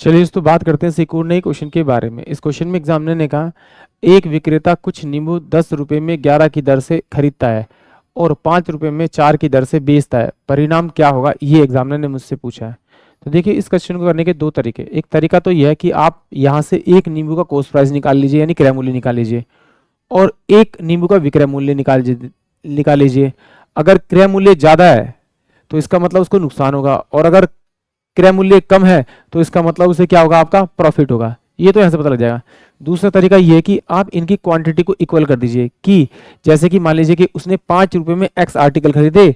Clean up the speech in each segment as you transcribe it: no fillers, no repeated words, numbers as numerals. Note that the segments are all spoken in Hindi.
चलिए इस तो बात करते हैं एक और नए क्वेश्चन के बारे में। इस क्वेश्चन में एग्जामिनर ने कहा एक विक्रेता कुछ नींबू 10 रुपए में 11 की दर से खरीदता है और 5 रुपए में 4 की दर से बेचता है, परिणाम क्या होगा, ये एग्जामिनर ने मुझसे पूछा है। तो देखिए इस क्वेश्चन को करने के दो तरीके। एक तरीका तो यह है कि आप यहाँ से एक नींबू का कॉस्ट प्राइस निकाल लीजिए यानी क्रय मूल्य निकाल लीजिए और एक नींबू का विक्रय मूल्य निकाल लीजिए। अगर क्रय मूल्य ज़्यादा है तो इसका मतलब उसको नुकसान होगा और अगर क्रय मूल्य कम है तो इसका मतलब उसे क्या होगा, आपका प्रॉफिट होगा। ये तो यहाँ से पता लग जाएगा। दूसरा तरीका ये है कि आप इनकी क्वांटिटी को इक्वल कर दीजिए कि जैसे कि मान लीजिए कि उसने 5 रुपए में एक्स आर्टिकल खरीदे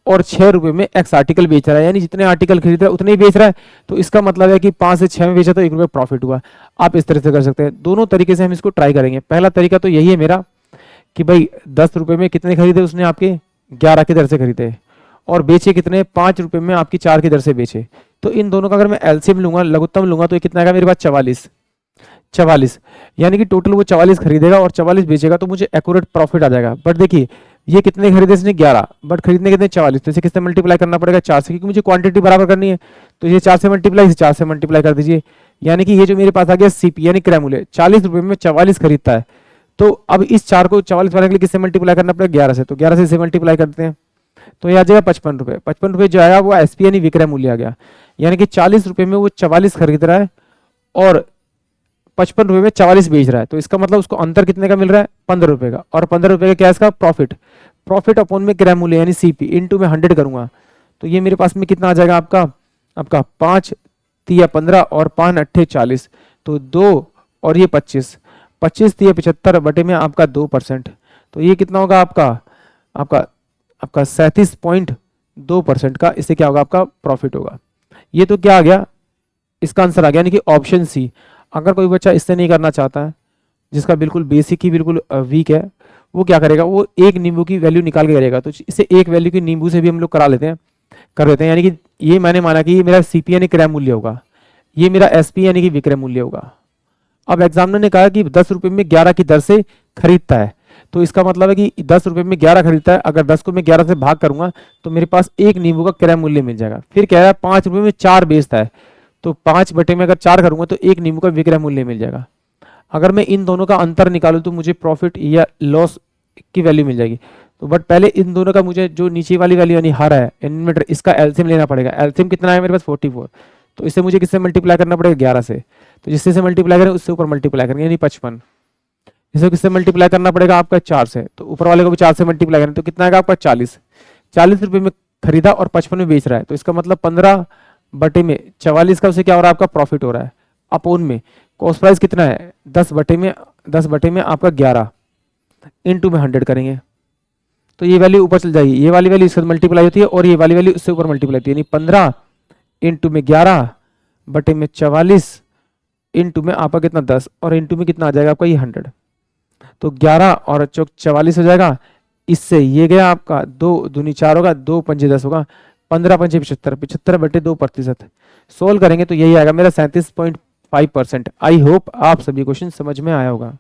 और 6 रुपए में एक्स आर्टिकल बेच रहा है, यानी जितने आर्टिकल खरीद रहा है उतने ही बेच रहा है, तो इसका मतलब है कि 5 से 6 में बेचा तो 1 रुपये प्रॉफिट हुआ। आप इस तरह से कर सकते हैं। दोनों तरीके से हम इसको ट्राई करेंगे। पहला तरीका तो यही है मेरा कि भाई 10 रुपए में कितने खरीदे उसने, आपके 11 की दर से खरीदे और बेचे कितने, 5 रुपए में आपकी 4 की दर से बेचे। तो इन दोनों का अगर मैं एलसीएम लूंगा, लघुत्तम लूंगा, तो ये कितना आएगा मेरे पास 44 यानी कि टोटल वो 44 खरीदेगा और 44 बेचेगा तो मुझे एक्यूरेट प्रॉफिट आ जाएगा। बट देखिए ये कितने खरीदे इसने 11, बट खरीदने कितने 44, तो इसे किससे मल्टीप्लाई करना पड़ेगा, 4 से, क्योंकि मुझे क्वांटिटी बराबर करनी है। तो ये 4 से मल्टीप्लाई, 4 से मल्टीप्लाई कर दीजिए, यानी कि ये जो मेरे पास आ गया सीपी यानी क्रय मूल्य 40 रुपए में 44 खरीदता है। तो अब इस 4 को 44 बनाने के लिए किससे मल्टीप्लाई करना पड़ेगा, 11 से, तो 11 से इसे मल्टीप्लाई करते हैं तो ये आ जाएगा 55 रुपए। 55 रुपए जो आया वो एसपी यानी विक्रय मूल्य आ गया, यानी कि 40 रुपए में वो 44 खरीद रहा है और 55 रुपए में 44 बेच रहा है। तो इसका मतलब उसको अंतर कितने का मिल रहा है, 15 रुपए का। और 15 रुपए का क्या है इसका प्रॉफिट, प्रॉफिट अपॉन में क्रय मूल्य यानी सीपी इनटू में 100 करूंगा तो ये मेरे पास में कितना आ जाएगा, आपका 5 तिया 15 और 5 अट्ठे 40, तो 2 और ये 25, 25 तिया 75 बटे में आपका 2%, तो ये कितना होगा आपका 37.2% का इससे क्या होगा, आपका प्रॉफिट होगा। ये तो क्या आ गया, इसका आंसर आ गया, यानी कि ऑप्शन सी। अगर कोई बच्चा इससे नहीं करना चाहता है, जिसका बिल्कुल बेसिक ही बिल्कुल वीक है, वो क्या करेगा, वो एक नींबू की वैल्यू निकाल के करेगा। तो इसे एक वैल्यू की नींबू से भी हम लोग कर लेते हैं, यानी कि ये मैंने माना कि ये मेरा सीपी यानी क्रय मूल्य होगा, ये मेरा एसपी यानी कि विक्रय मूल्य होगा। अब एग्जामिनर ने कहा कि 10 रुपए में 11 की दर से खरीदता है, तो इसका मतलब है कि 10 रुपए में 11 खरीदता है, अगर 10 को मैं 11 से भाग करूंगा तो मेरे पास एक नींबू का क्रय मूल्य मिल जाएगा। फिर कह रहा है 5 रुपए में 4 बेचता है, तो 5 बटे में अगर 4 करूंगा तो एक नींबू का विक्रय मूल्य मिल जाएगा। अगर मैं इन दोनों का अंतर निकालूं तो मुझे प्रॉफिट या लॉस की वैल्यू मिल जाएगी। तो बट पहले इन दोनों का मुझे जो नीचे वाली वैल्यू यानी हर है इनवर्टर, इसका एलसीएम लेना पड़ेगा। एलसीएम कितना है मेरे पास 44, तो इसे मुझे किससे मल्टीप्लाई करना पड़ेगा, 11 से। तो जिससे से मल्टीप्लाई करें उससे ऊपर मल्टीप्लाई करेंगे यानी 55। इसे किससे मल्टीप्लाई करना पड़ेगा, आपका 4 से, तो ऊपर वाले को भी 4 से मल्टीप्लाई करें तो कितना आएगा आपका 40। 40 रुपए में खरीदा और 55 में बेच रहा है, तो इसका मतलब 15 बटे में 44 का उसे क्या हो रहा है, आपका प्रॉफिट हो रहा है। अपोन में कॉस्ट प्राइस कितना है 10 बटे में आपका 11 इनटू में 100 करेंगे तो ये वैल्यू ऊपर चल जाएगी, ये वाली वैल्यू इससे मल्टीप्लाई होती है और ये वाली वैल्यू उससे ऊपर मल्टीप्लाई होती है, यानी 15 इंटू में 11 बटे में 44 इंटू में आपका कितना 10 और इंटू में कितना आ जाएगा आपका ये 100, तो 11 और चौक 44 हो जाएगा। इससे ये गया आपका 2 दूनी 4 होगा, 2 पंजे 10 होगा, 15 पंजे 75, 75 बटे 2%। सोल्व करेंगे तो यही आएगा मेरा 37.5%। आई होप आप सभी क्वेश्चन समझ में आया होगा।